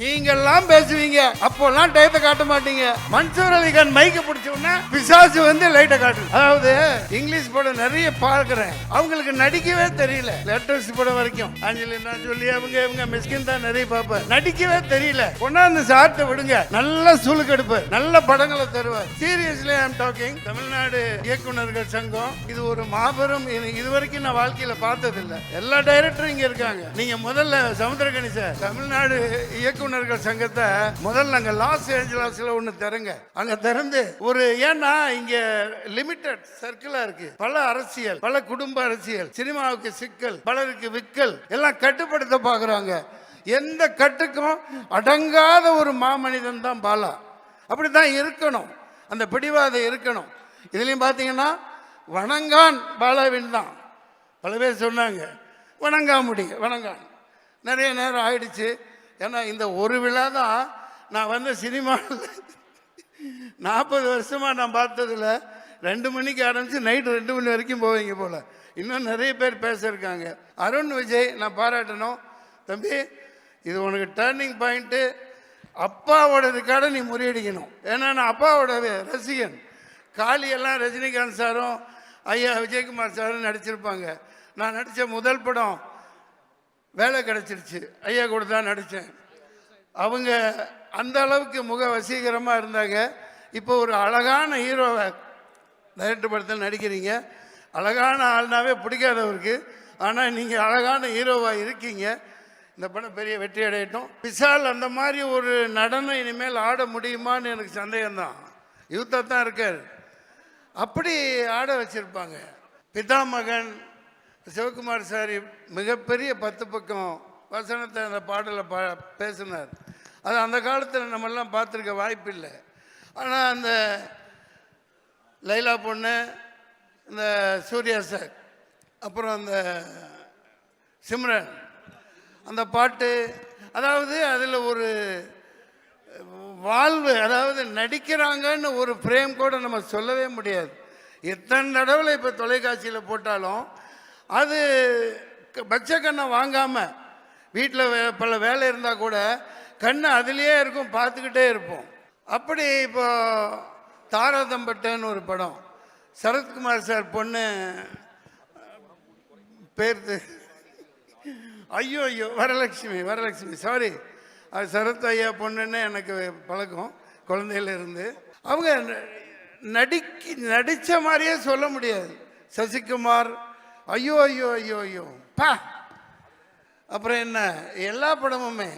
நீங்கெல்லாம் பேசுவீங்க, அப்போல்லாம் டயத்தை காட்ட மாட்டீங்க. மன்சூர் அலிகான் மைக்க பிடிச்ச உடனே பிசாசு வந்து லைட்டை காட்டு. அதாவது இங்கிலீஷ் படம் நிறைய பார்க்கிறேன், அவங்களுக்கு நடிக்கவே தெரியல. லெட்டர்ஸ் படம் வரைக்கும் ஆஞ்சலினா சொல்லி அவங்க மிஸ்கின் தான் நிறைய பார்ப்பேன். நடிக்கவே தெரியல. கொண்டாந்து சாப்பிட்டு விடுங்க, நல்ல சுழுக்கெடுப்பு, நல்ல படங்களை தருவார். Seriously I am talking. Tamil Nadu இயக்குனர்கள் சங்கம் இது ஒரு மாபெரும், இதுவரைக்கும் நான் வாழ்க்கையில பார்த்ததில்லை. எல்லா டைரக்டரும் இங்க இருக்காங்க. நீங்க முதல்ல சமுத்திரகணி சார் தமிழ்நாடு இயக்குனர் சங்கத்தை முதல்ல அங்க லாஸ் ஏஞ்சலஸ்ல ஒண்ணு திறங்க. அங்க திறந்து ஒரு, ஏன்னா இங்க லிமிடெட் சர்க்கிளா இருக்கு. பல அரசியல், பல குடும்ப அரசியல், சினிமாவுக்கு சிக்கல், பலருக்கு விக்கல் எல்லாம் கட்டுப்படுத்த பாக்குறாங்க. எந்த கட்டுக்கும் அடங்காத ஒரு மாமனிதன் தான் பாலா. அப்படித்தான் இருக்கணும், அந்த பிடிவாதம் இருக்கணும். இதுலயும் பாத்தீங்கன்னா வணங்கான் பாலாவின் தான். பல பேர் சொன்னாங்க வணங்காமுடி வணங்கான். நிறைய நேரம் ஆயிடுச்சு. ஏன்னா இந்த ஒரு விழா தான் நான் வந்து சினிமாவில் 40 வருஷமாக நான் பார்த்ததில் 2 மணிக்கு ஆரம்பித்து நைட்டு 2 மணி வரைக்கும் போவீங்க போல். இன்னும் நிறைய பேர் பேசியிருக்காங்க. அருண் விஜய் நான் பாராட்டணும். தம்பி, இது உனக்கு டேர்னிங் பாயிண்ட்டு. அப்பாவோட ரெக்கார்டை நீ முறியடிக்கணும். ஏன்னா நான் அப்பாவோட ரசிகன். காளியெல்லாம் ரஜினிகாந்த் சாரும் ஐயா விஜயகுமார் சாரும் நடிச்சிருப்பாங்க. நான் நடித்த முதல் படம் வேலை கிடைச்சிருச்சு, ஐயா கூட தான் நடித்தேன். அவங்க அந்த அளவுக்கு முக வசீகரமாக இருந்தாங்க. இப்போ ஒரு அழகான ஹீரோவை டைரக்டர் படத்தில் நடிக்கிறீங்க. அழகான ஆள்னாவே பிடிக்காதவருக்கு, ஆனால் நீங்கள் அழகான ஹீரோவாக இருக்கீங்க. இந்த படம் பெரிய வெற்றி அடையட்டும். விஷால் அந்த மாதிரி ஒரு நடனம் இனிமேல் ஆட முடியுமான்னு எனக்கு சந்தேகம்தான். யூத்தாக தான் இருக்கார், அப்படி ஆட வச்சுருப்பாங்க. பிதாமகன் சிவகுமார் சார் மிகப்பெரிய 10 பக்கம் வசனத்தை அந்த பாடலை பேசினார். அது அந்த காலத்தில் நம்மெல்லாம் பார்த்துருக்க வாய்ப்பு இல்லை. ஆனால் அந்த லைலா பொண்ணு, இந்த சூர்யா சார், அப்புறம் அந்த சிம்ரன், அந்த பாட்டு, அதாவது அதில் ஒரு வாழ்வு, அதாவது நடிக்கிறாங்கன்னு ஒரு ஃப்ரேம் கூட நம்ம சொல்லவே முடியாது. எத்தனை தடவை இப்போ தொலைக்காட்சியில் போட்டாலும் அது பச்சை கண்ணை வாங்காமல் வீட்டில் பல வேலை இருந்தால் கூட கண்ணை அதுலேயே இருக்கும், பார்த்துக்கிட்டே இருப்போம். அப்படி இப்போ தாராதம்பட்டன்னு ஒரு படம், சரத்குமார் சார் பொண்ணு பேர் ஐயோ வரலட்சுமி சாரி, அது சரத் ஐயா பொண்ணுன்னு எனக்கு பழக்கம் குழந்தையில இருந்து. அவங்க நடித்த மாதிரியே சொல்ல முடியாது. சசிகுமார் ஐயோ பா. அப்புறம் என்ன, எல்லா படமுமே